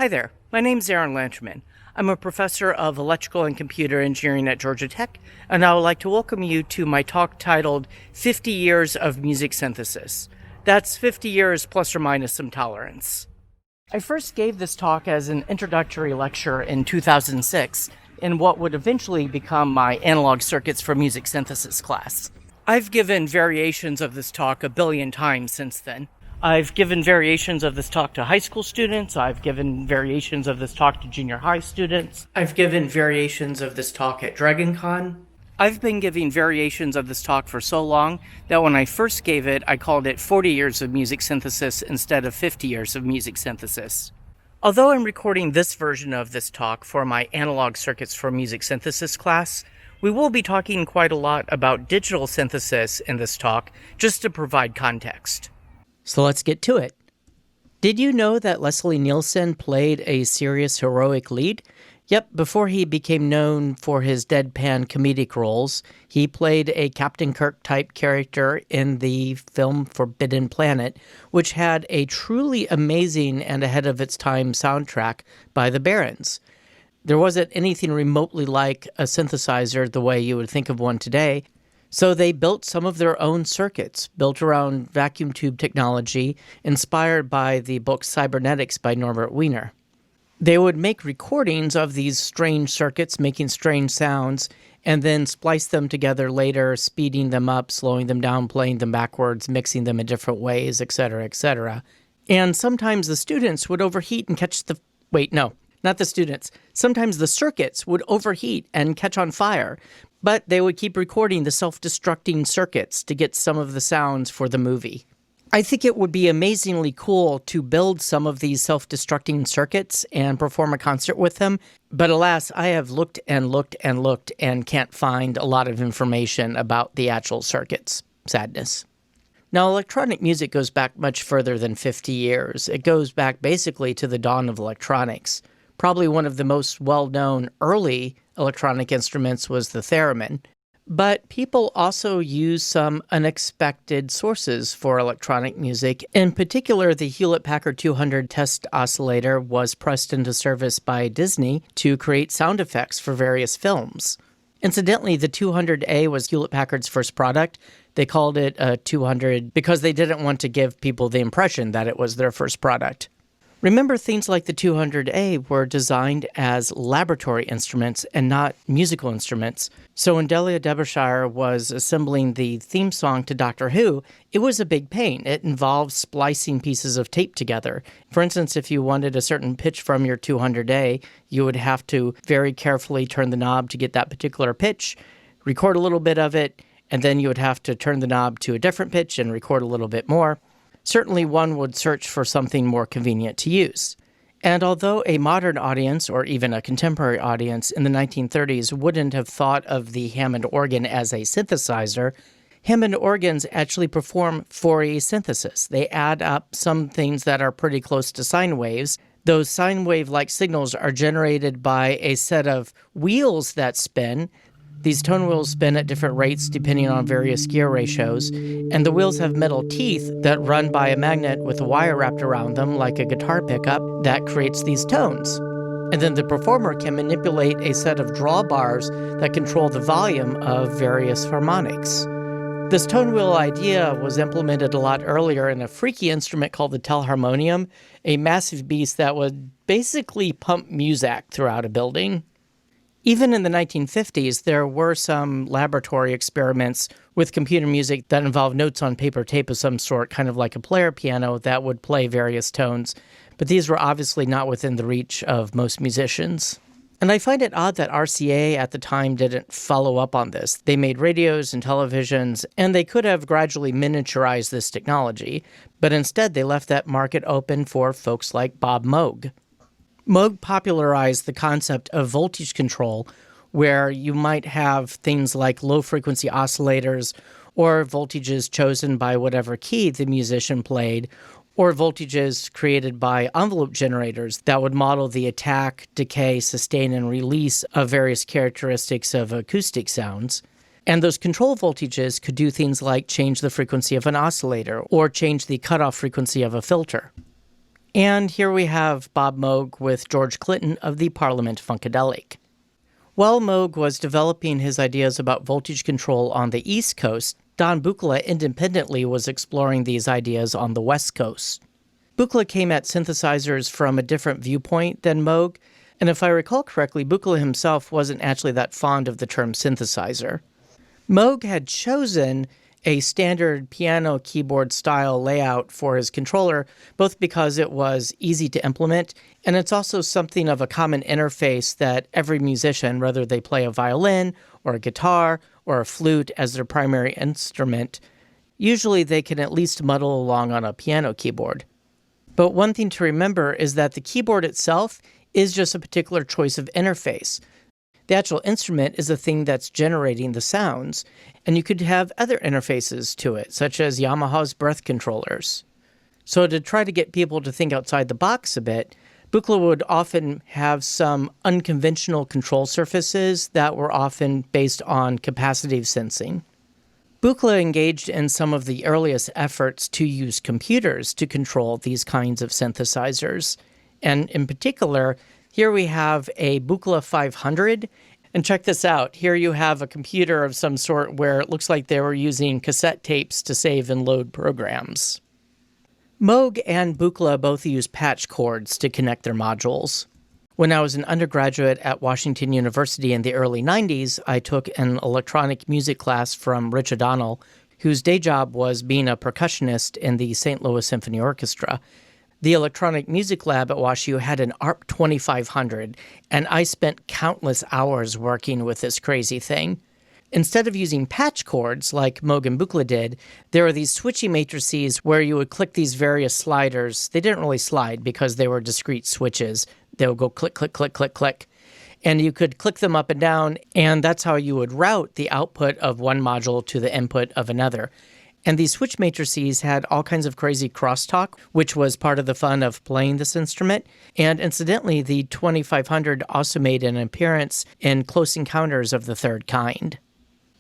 Hi there, my name's Aaron Lanchman. I'm a professor of electrical and computer engineering at Georgia Tech, and I would like to welcome you to my talk titled 50 Years of Music Synthesis. That's 50 years plus or minus some tolerance. I first gave this talk as an introductory lecture in 2006 in what would eventually become my analog circuits for music synthesis class. I've given variations of this talk a billion times since then. I've given variations of this talk to high school students. I've given variations of this talk to junior high students. I've given variations of this talk at DragonCon. I've been giving variations of this talk for so long that when I first gave it, I called it 40 years of music synthesis instead of 50 years of music synthesis. Although I'm recording this version of this talk for my analog circuits for music synthesis class, we will be talking quite a lot about digital synthesis in this talk, just to provide context. So let's get to it. Did you know that Leslie Nielsen played a serious heroic lead? Yep, before he became known for his deadpan comedic roles, he played a Captain Kirk-type character in the film Forbidden Planet, which had a truly amazing and ahead-of-its-time soundtrack by the Barons. There wasn't anything remotely like a synthesizer the way you would think of one today, so they built some of their own circuits, built around vacuum tube technology, inspired by the book Cybernetics by Norbert Wiener. They would make recordings of these strange circuits, making strange sounds, and then splice them together later, speeding them up, slowing them down, playing them backwards, mixing them in different ways, etc., etc. And sometimes the students would overheat and catch the... Wait, no, not the students. Sometimes the circuits would overheat and catch on fire, but they would keep recording the self-destructing circuits to get some of the sounds for the movie. I think it would be amazingly cool to build some of these self-destructing circuits and perform a concert with them, but alas, I have looked and looked and looked and can't find a lot of information about the actual circuits. Sadness. Now, electronic music goes back much further than 50 years. It goes back basically to the dawn of electronics. Probably one of the most well-known early electronic instruments was the theremin. But people also use some unexpected sources for electronic music. In particular, the Hewlett-Packard 200 test oscillator was pressed into service by Disney to create sound effects for various films. Incidentally, the 200A was Hewlett-Packard's first product. They called it a 200 because they didn't want to give people the impression that it was their first product. Remember, things like the 200A were designed as laboratory instruments and not musical instruments. So when Delia Derbyshire was assembling the theme song to Doctor Who, it was a big pain. It involved splicing pieces of tape together. For instance, if you wanted a certain pitch from your 200A, you would have to very carefully turn the knob to get that particular pitch, record a little bit of it, and then you would have to turn the knob to a different pitch and record a little bit more. Certainly one would search for something more convenient to use. And although a modern audience, or even a contemporary audience in the 1930s wouldn't have thought of the Hammond organ as a synthesizer, Hammond organs actually perform Fourier synthesis. They add up some things that are pretty close to sine waves. Those sine wave-like signals are generated by a set of wheels that spin. These tone wheels spin at different rates depending on various gear ratios, and the wheels have metal teeth that run by a magnet with a wire wrapped around them like a guitar pickup that creates these tones. And then the performer can manipulate a set of drawbars that control the volume of various harmonics. This tone wheel idea was implemented a lot earlier in a freaky instrument called the telharmonium, a massive beast that would basically pump muzak throughout a building. Even in the 1950s, there were some laboratory experiments with computer music that involved notes on paper tape of some sort, kind of like a player piano that would play various tones. But these were obviously not within the reach of most musicians. And I find it odd that RCA at the time didn't follow up on this. They made radios and televisions, and they could have gradually miniaturized this technology, but instead they left that market open for folks like Bob Moog. Moog popularized the concept of voltage control, where you might have things like low-frequency oscillators or voltages chosen by whatever key the musician played, or voltages created by envelope generators that would model the attack, decay, sustain, and release of various characteristics of acoustic sounds. And those control voltages could do things like change the frequency of an oscillator or change the cutoff frequency of a filter. And here we have Bob Moog with George Clinton of the Parliament Funkadelic. While Moog was developing his ideas about voltage control on the East Coast, Don Buchla independently was exploring these ideas on the West Coast. Buchla came at synthesizers from a different viewpoint than Moog, and if I recall correctly, Buchla himself wasn't actually that fond of the term synthesizer. Moog had chosen a standard piano keyboard style layout for his controller, both because it was easy to implement, and it's also something of a common interface that every musician, whether they play a violin or a guitar or a flute as their primary instrument, usually they can at least muddle along on a piano keyboard. But one thing to remember is that the keyboard itself is just a particular choice of interface. The actual instrument is the thing that's generating the sounds, and you could have other interfaces to it, such as Yamaha's breath controllers. So to try to get people to think outside the box a bit, Buchla would often have some unconventional control surfaces that were often based on capacitive sensing. Buchla engaged in some of the earliest efforts to use computers to control these kinds of synthesizers. And in particular, here we have a Buchla 500, and check this out. Here you have a computer of some sort where it looks like they were using cassette tapes to save and load programs. Moog and Buchla both use patch cords to connect their modules. When I was an undergraduate at Washington University in the early 90s, I took an electronic music class from Rich O'Donnell, whose day job was being a percussionist in the St. Louis Symphony Orchestra. The electronic music lab at WashU had an ARP 2500, and I spent countless hours working with this crazy thing. Instead of using patch cords like Moog and Buchla did, there are these switching matrices where you would click these various sliders. They didn't really slide because they were discrete switches. They would go click, click, click, click, click. And you could click them up and down, and that's how you would route the output of one module to the input of another. And these switch matrices had all kinds of crazy crosstalk, which was part of the fun of playing this instrument. And incidentally, the 2500 also made an appearance in Close Encounters of the Third Kind.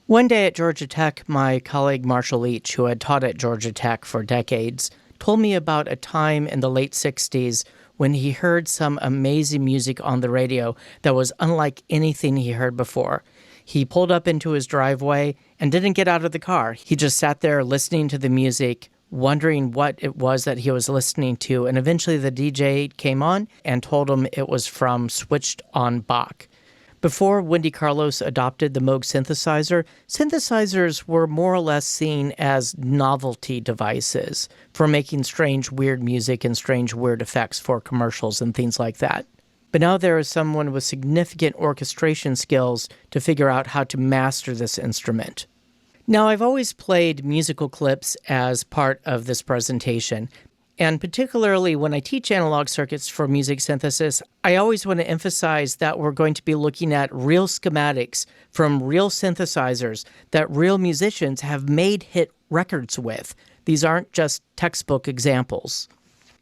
One day at Georgia Tech, my colleague Marshall Leach, who had taught at Georgia Tech for decades, told me about a time in the late 60s when he heard some amazing music on the radio that was unlike anything he heard before. He pulled up into his driveway and didn't get out of the car. He just sat there listening to the music, wondering what it was that he was listening to, and eventually the DJ came on and told him it was from Switched on Bach. Before Wendy Carlos adopted the Moog synthesizer, synthesizers were more or less seen as novelty devices for making strange, weird music and strange, weird effects for commercials and things like that. But now there is someone with significant orchestration skills to figure out how to master this instrument. Now, I've always played musical clips as part of this presentation, and particularly when I teach analog circuits for music synthesis, I always want to emphasize that we're going to be looking at real schematics from real synthesizers that real musicians have made hit records with. These aren't just textbook examples.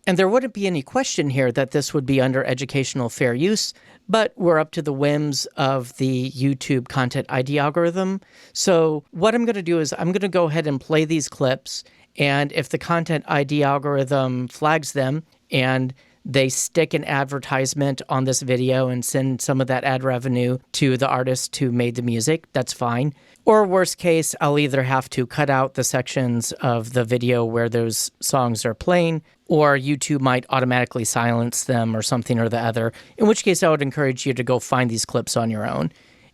And there wouldn't be any question here that this would be under educational fair use, but we're up to the whims of the YouTube content ID algorithm. So what I'm going to do is I'm going to go ahead and play these clips, and if the content ID algorithm flags them and they stick an advertisement on this video and send some of that ad revenue to the artist who made the music, that's fine. Or worst case, I'll either have to cut out the sections of the video where those songs are playing, or YouTube might automatically silence them or something or the other, in which case I would encourage you to go find these clips on your own.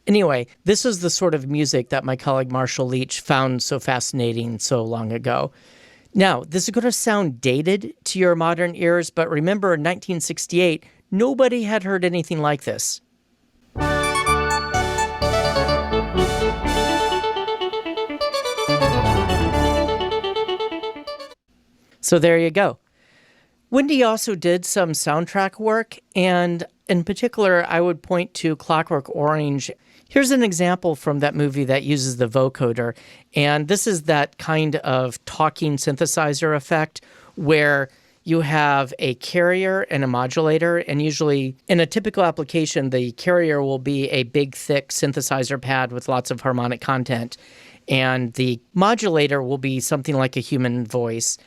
Anyway, this is the sort of music that my colleague Marshall Leach found so fascinating so long ago. Now, this is going to sound dated to your modern ears, but remember in 1968, nobody had heard anything like this. So there you go. Wendy also did some soundtrack work, and in particular, I would point to Clockwork Orange. Here's an example from that movie that uses the vocoder, and this is that kind of talking synthesizer effect where you have a carrier and a modulator, and usually in a typical application, the carrier will be a big, thick synthesizer pad with lots of harmonic content, and the modulator will be something like a human voice.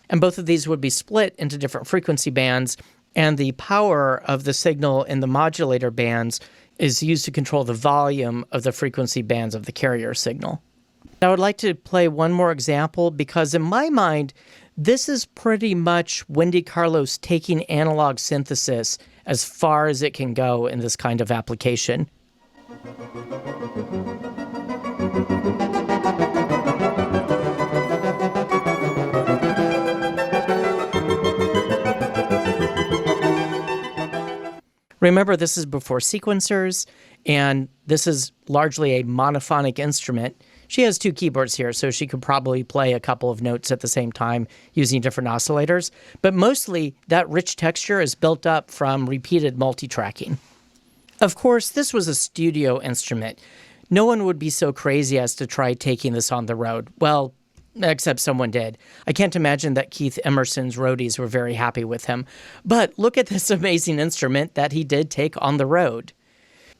And both of these would be split into different frequency bands, and the power of the signal in the modulator bands is used to control the volume of the frequency bands of the carrier signal. I would like to play one more example because in my mind, this is pretty much Wendy Carlos taking analog synthesis as far as it can go in this kind of application. Remember, this is before sequencers, and this is largely a monophonic instrument. She has two keyboards here, so she could probably play a couple of notes at the same time using different oscillators. But mostly, that rich texture is built up from repeated multitracking. Of course, this was a studio instrument. No one would be so crazy as to try taking this on the road. Well, except someone did. I can't imagine that Keith Emerson's roadies were very happy with him. But look at this amazing instrument that he did take on the road.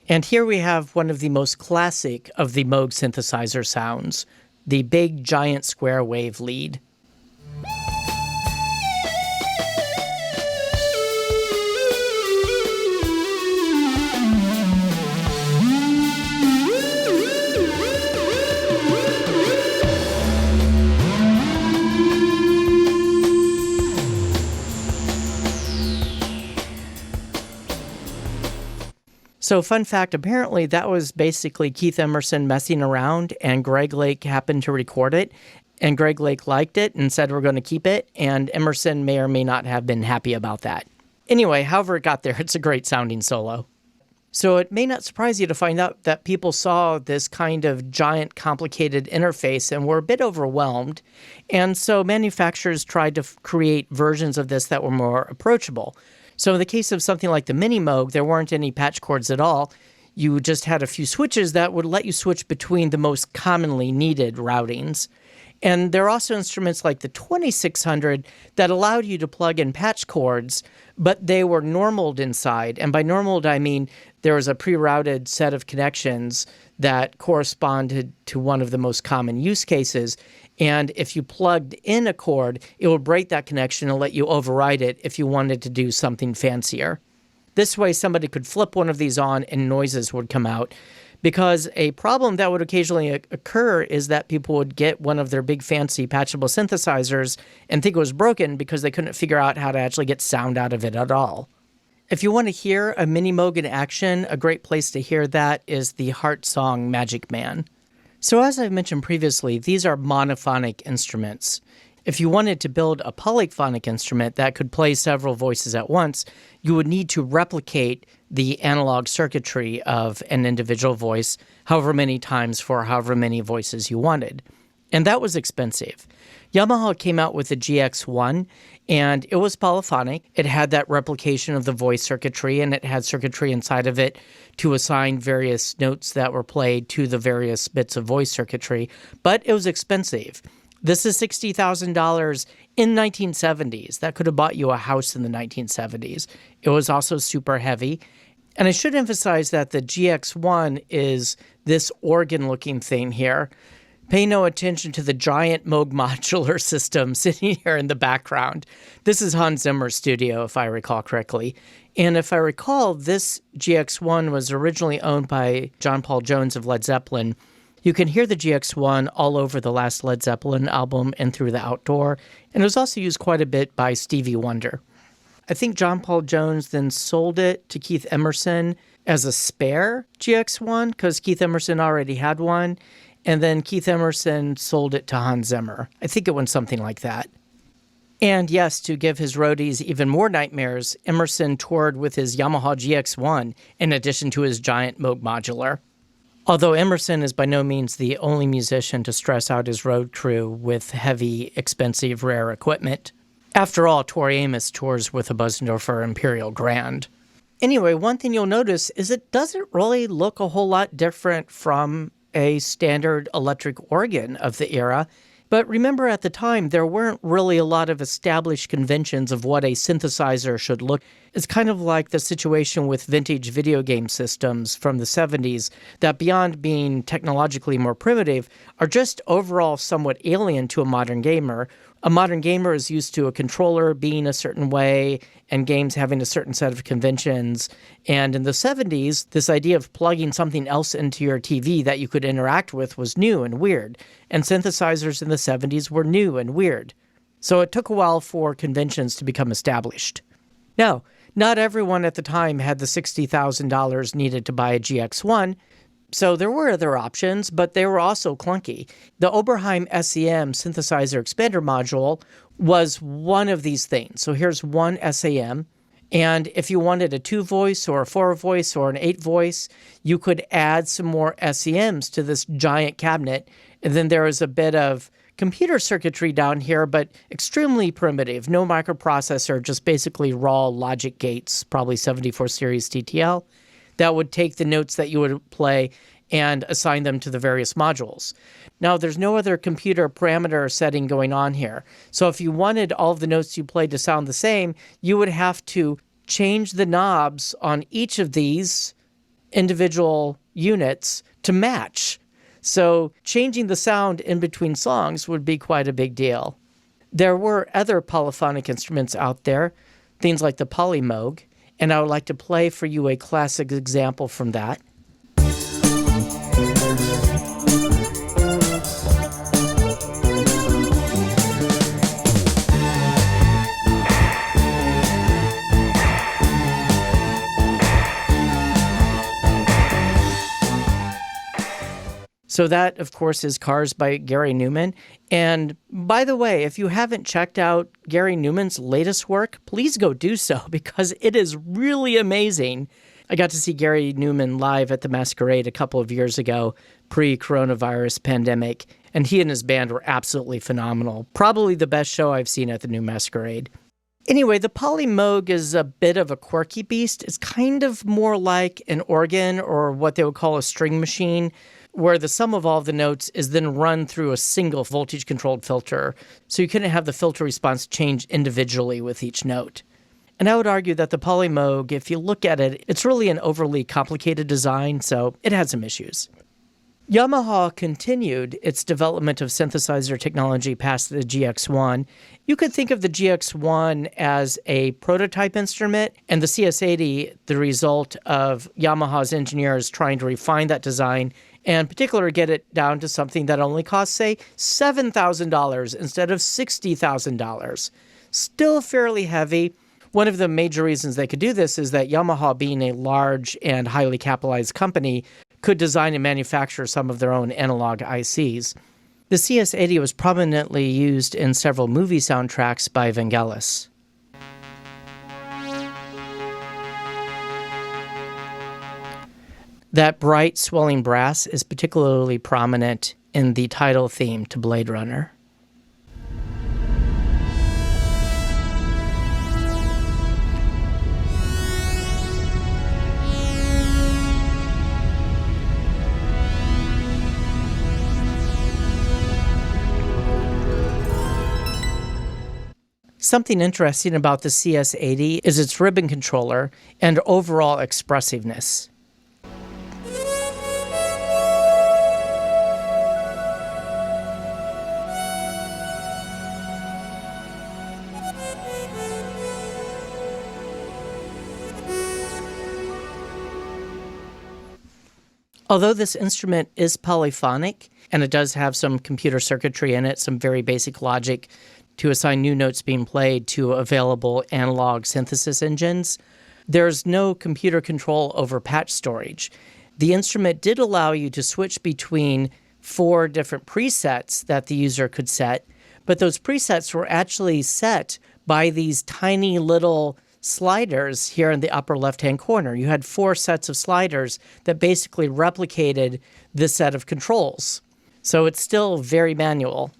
And here we have one of the most classic of the Moog synthesizer sounds, the big giant square wave lead. So fun fact, apparently that was basically Keith Emerson messing around, and Greg Lake happened to record it, and Greg Lake liked it and said we're going to keep it, and Emerson may or may not have been happy about that. Anyway, however it got there, it's a great sounding solo. So it may not surprise you to find out that people saw this kind of giant complicated interface and were a bit overwhelmed, and so manufacturers tried to create versions of this that were more approachable. So in the case of something like the Mini-Moog, there weren't any patch cords at all. You just had a few switches that would let you switch between the most commonly needed routings. And there are also instruments like the 2600 that allowed you to plug in patch cords, but they were normaled inside. And by normaled, I mean there was a pre-routed set of connections that corresponded to one of the most common use cases. And if you plugged in a cord, it would break that connection and let you override it if you wanted to do something fancier. This way, somebody could flip one of these on and noises would come out. Because a problem that would occasionally occur is that people would get one of their big fancy patchable synthesizers and think it was broken because they couldn't figure out how to actually get sound out of it at all. If you want to hear a Mini-Moog in action, a great place to hear that is the Heart song Magic Man. So as I've mentioned previously, these are monophonic instruments. If you wanted to build a polyphonic instrument that could play several voices at once, you would need to replicate the analog circuitry of an individual voice however many times for however many voices you wanted. And that was expensive. Yamaha came out with the GX1, and it was polyphonic. It had that replication of the voice circuitry, and it had circuitry inside of it to assign various notes that were played to the various bits of voice circuitry, but it was expensive. This is $60,000 in 1970s. That could have bought you a house in the 1970s. It was also super heavy. And I should emphasize that the GX1 is this organ-looking thing here. Pay no attention to the giant Moog modular system sitting here in the background. This is Hans Zimmer's studio, if I recall correctly. And if I recall, this GX1 was originally owned by John Paul Jones of Led Zeppelin. You can hear the GX1 all over the last Led Zeppelin album and Through the Outdoor, and it was also used quite a bit by Stevie Wonder. I think John Paul Jones then sold it to Keith Emerson as a spare GX1, because Keith Emerson already had one, and then Keith Emerson sold it to Hans Zimmer. I think it went something like that. And yes, to give his roadies even more nightmares, Emerson toured with his Yamaha GX1 in addition to his giant Moog modular. Although Emerson is by no means the only musician to stress out his road crew with heavy, expensive, rare equipment. After all, Tori Amos tours with a Bosendorfer Imperial Grand. Anyway, one thing you'll notice is it doesn't really look a whole lot different from a standard electric organ of the era. But remember, at the time, there weren't really a lot of established conventions of what a synthesizer should look. It's kind of like the situation with vintage video game systems from the 70s that, beyond being technologically more primitive, are just overall somewhat alien to a modern gamer. A modern gamer is used to a controller being a certain way and games having a certain set of conventions. And in the 70s, this idea of plugging something else into your TV that you could interact with was new and weird. And synthesizers in the 70s were new and weird. So it took a while for conventions to become established. Now, not everyone at the time had the $60,000 needed to buy a GX1, so there were other options, but they were also clunky. The Oberheim SEM synthesizer expander module was one of these things. So here's one SAM, and if you wanted a 2-voice or a 4-voice or an 8-voice, you could add some more SEMs to this giant cabinet. And then there was a bit of computer circuitry down here, but extremely primitive. No microprocessor, just basically raw logic gates, probably 74 series TTL, that would take the notes that you would play and assign them to the various modules. Now, there's no other computer parameter setting going on here. So if you wanted all of the notes you played to sound the same, you would have to change the knobs on each of these individual units to match. So changing the sound in between songs would be quite a big deal. There were other polyphonic instruments out there, things like the PolyMoog, and I would like to play for you a classic example from that. So that, of course, is Cars by Gary Newman. And by the way, if you haven't checked out Gary Newman's latest work, please go do so because it is really amazing. I got to see Gary Newman live at the Masquerade a couple of years ago, pre-coronavirus pandemic, and he and his band were absolutely phenomenal. Probably the best show I've seen at the New Masquerade. Anyway, the PolyMoog is a bit of a quirky beast. It's kind of more like an organ or what they would call a string machine, where the sum of all of the notes is then run through a single voltage-controlled filter, so you couldn't have the filter response change individually with each note. And I would argue that the PolyMoog, if you look at it, it's really an overly complicated design, so it had some issues. Yamaha continued its development of synthesizer technology past the GX1. You could think of the GX1 as a prototype instrument, and the CS80 the result of Yamaha's engineers trying to refine that design and in particular get it down to something that only costs, say, $7,000 instead of $60,000. Still fairly heavy. One of the major reasons they could do this is that Yamaha, being a large and highly capitalized company, could design and manufacture some of their own analog ICs. The CS80 was prominently used in several movie soundtracks by Vangelis. That bright, swelling brass is particularly prominent in the title theme to Blade Runner. Something interesting about the CS80 is its ribbon controller and overall expressiveness. Although this instrument is polyphonic, and it does have some computer circuitry in it, some very basic logic to assign new notes being played to available analog synthesis engines, there's no computer control over patch storage. The instrument did allow you to switch between 4 different presets that the user could set, but those presets were actually set by these tiny little sliders here in the upper left-hand corner. You had 4 sets of sliders that basically replicated this set of controls. So it's still very manual.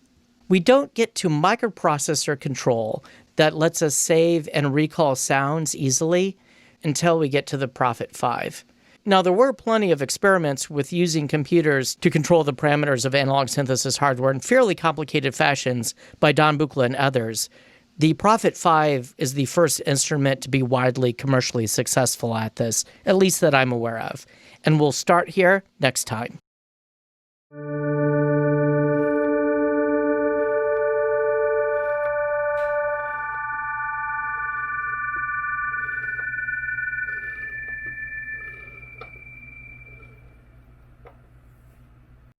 We don't get to microprocessor control that lets us save and recall sounds easily until we get to the Prophet 5. Now, there were plenty of experiments with using computers to control the parameters of analog synthesis hardware in fairly complicated fashions by Don Buchla and others. The Prophet 5 is the first instrument to be widely commercially successful at this, at least that I'm aware of. And we'll start here next time.